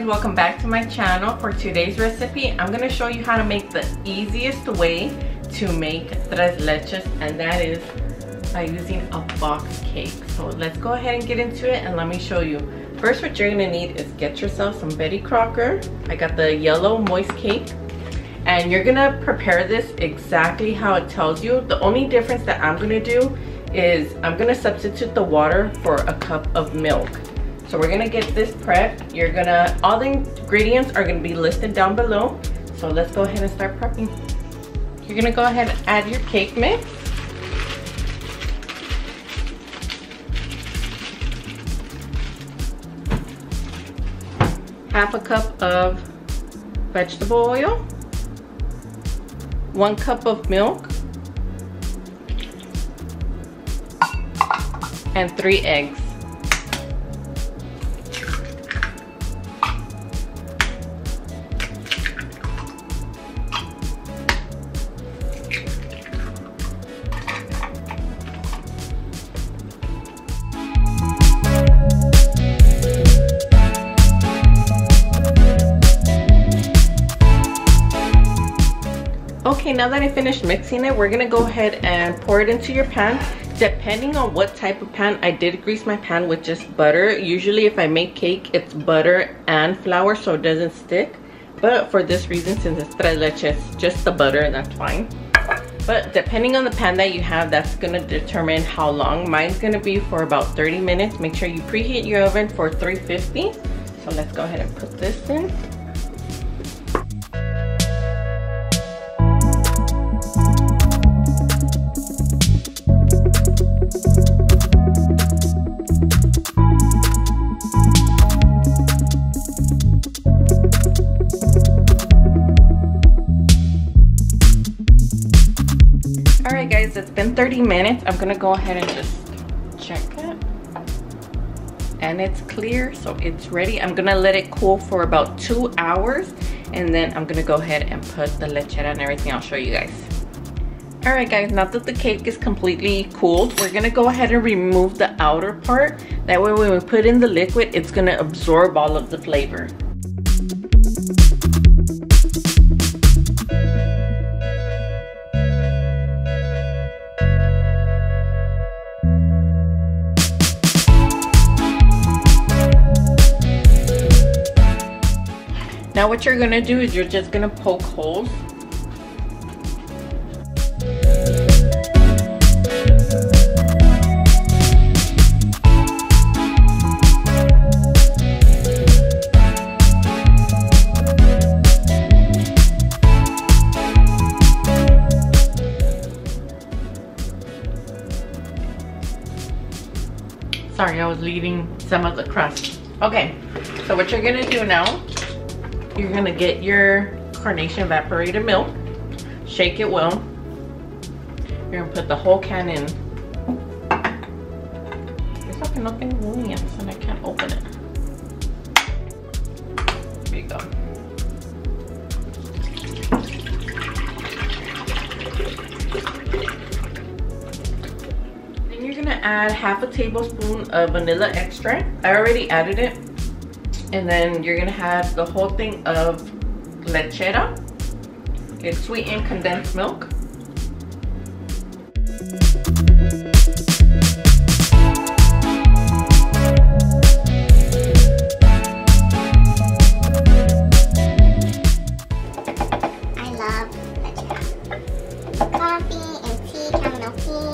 guys, welcome back to my channel. For today's recipe, I'm going to show you how to make the easiest way to make tres leches, and that is by using a box cake. So let's go ahead and get into it and let me show you. First, what you're going to need is get yourself some Betty Crocker. I got the yellow moist cake, and you're going to prepare this exactly how it tells you. The only difference that I'm going to do is I'm going to substitute the water for a cup of milk. So we're gonna get this prepped. All the ingredients are gonna be listed down below. So let's go ahead and start prepping. You're gonna go ahead and add your cake mix. Half a cup of vegetable oil. 1 cup of milk. And 3 eggs. Okay, now that I finished mixing it, we're gonna go ahead and pour it into your pan. Depending on what type of pan, I did grease my pan with just butter. Usually if I make cake, it's butter and flour so it doesn't stick. But for this reason, since it's tres leches, just the butter and that's fine. But depending on the pan that you have, that's gonna determine how long. Mine's gonna be for about 30 minutes. Make sure you preheat your oven for 350. So let's go ahead and put this in. Alright guys, it's been 30 minutes. I'm gonna go ahead and just check it. And it's clear, so it's ready. I'm gonna let it cool for about 2 hours, and then I'm gonna go ahead and put the lechera and everything. I'll show you guys. Alright guys, now that the cake is completely cooled, we're gonna go ahead and remove the outer part. That way when we put in the liquid, it's gonna absorb all of the flavor. Now what you're gonna do is you're just gonna poke holes. Sorry, I was leaving some of the crust. Okay, so what you're gonna do now, you're gonna get your carnation evaporated milk, shake it well. You're gonna put the whole can in. There's okay, nothing moving and I can't open it. There you go. Then you're gonna add half a tablespoon of vanilla extract. I already added it. And then you're gonna have the whole thing of lechera. It's sweetened condensed milk. I love lechera. Coffee and tea, chamomile tea,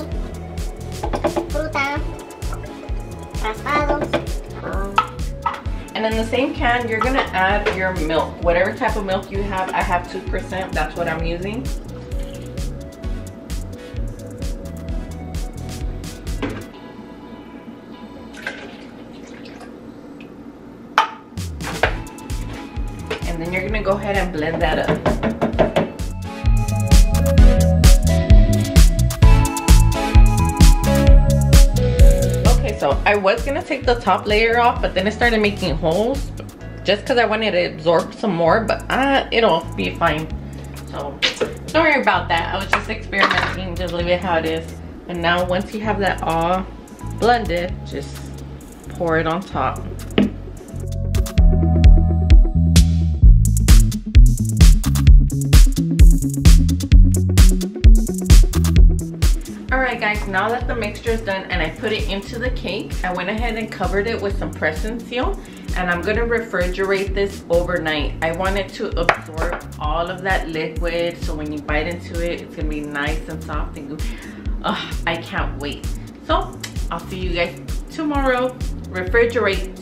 fruta, raspados. And in the same can, you're gonna add your milk. Whatever type of milk you have, I have 2%, that's what I'm using. And then you're gonna go ahead and blend that up. So I was gonna take the top layer off, but then it started making holes just because I wanted to absorb some more, but it'll be fine. So don't worry about that. I was just experimenting, just leave it how it is. And now once you have that all blended, just pour it on top. Alright guys, now that the mixture is done and I put it into the cake, I went ahead and covered it with some press and seal, and I'm gonna refrigerate this overnight. I want it to absorb all of that liquid, so when you bite into it, it's gonna be nice and soft and gooey. I can't wait. So I'll see you guys tomorrow. Refrigerate.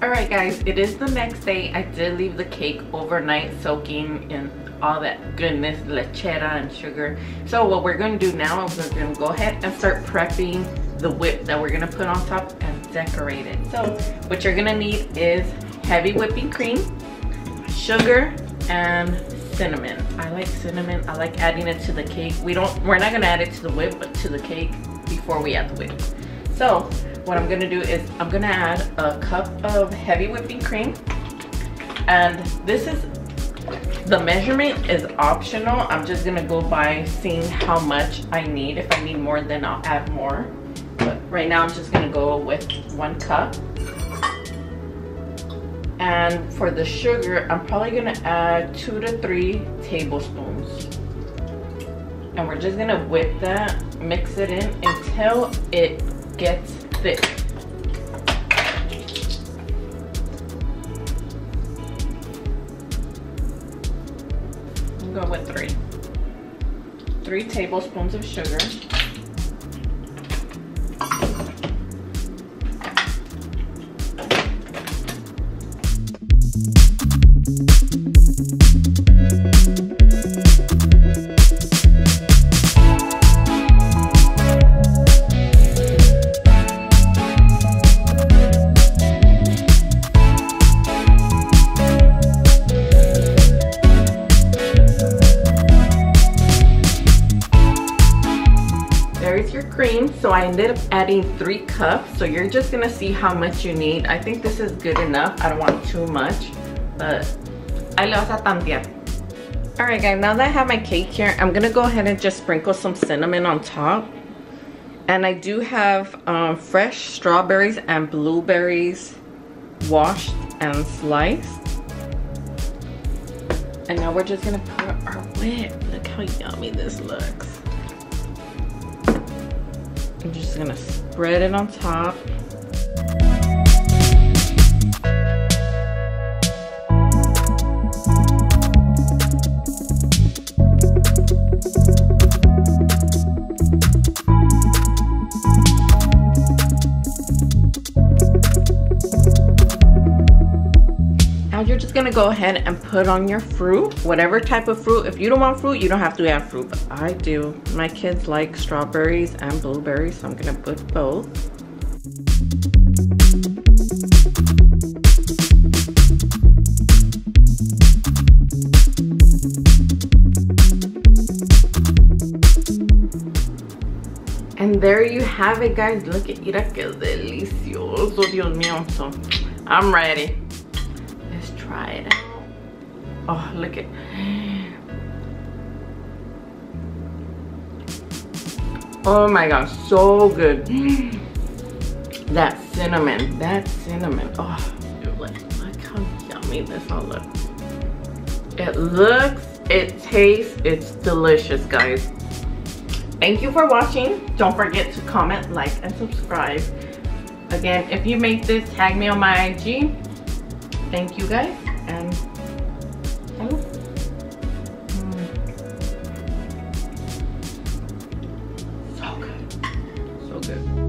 Alright guys, it is the next day. I did leave the cake overnight soaking in all that goodness, lechera and sugar. So what we're gonna do now is we're gonna go ahead and start prepping the whip that we're gonna put on top and decorate it. So what you're gonna need is heavy whipping cream, sugar, and cinnamon. I like cinnamon. I like adding it to the cake. We're not gonna add it to the whip, but to the cake before we add the whip. So what I'm gonna do is I'm gonna add a cup of heavy whipping cream, and this is, the measurement is optional. I'm just gonna go by seeing how much I need. If I need more, then I'll add more. But right now I'm just gonna go with 1 cup. And for the sugar, I'm probably gonna add 2 to 3 tablespoons. And we're just gonna whip that, mix it in until it gets thick. Go with 3 tablespoons of sugar. Cream, so I ended up adding 3 cups, so you're just gonna see how much you need. I think this is good enough. I don't want too much, but ahí le vas a tantear. Alright guys, now that I have my cake here, I'm gonna go ahead and just sprinkle some cinnamon on top. And I do have fresh strawberries and blueberries washed and sliced. And now we're just gonna put our whip. Look how yummy this looks. I'm just gonna spread it on top. Now you're just gonna go ahead and put on your fruit, whatever type of fruit. If you don't want fruit, you don't have to add fruit, but I do. My kids like strawberries and blueberries, so I'm gonna put both. And there you have it, guys. Look at mira que delicioso, Dios mío. So I'm ready. Try it out. Oh, look at, oh my gosh, so good. That cinnamon, oh dude, look how yummy this all looks. It looks, it tastes, it's delicious, guys. Thank you for watching. Don't forget to comment, like, and subscribe. Again, if you make this, tag me on my IG. Thank you guys, and hello. So good, so good.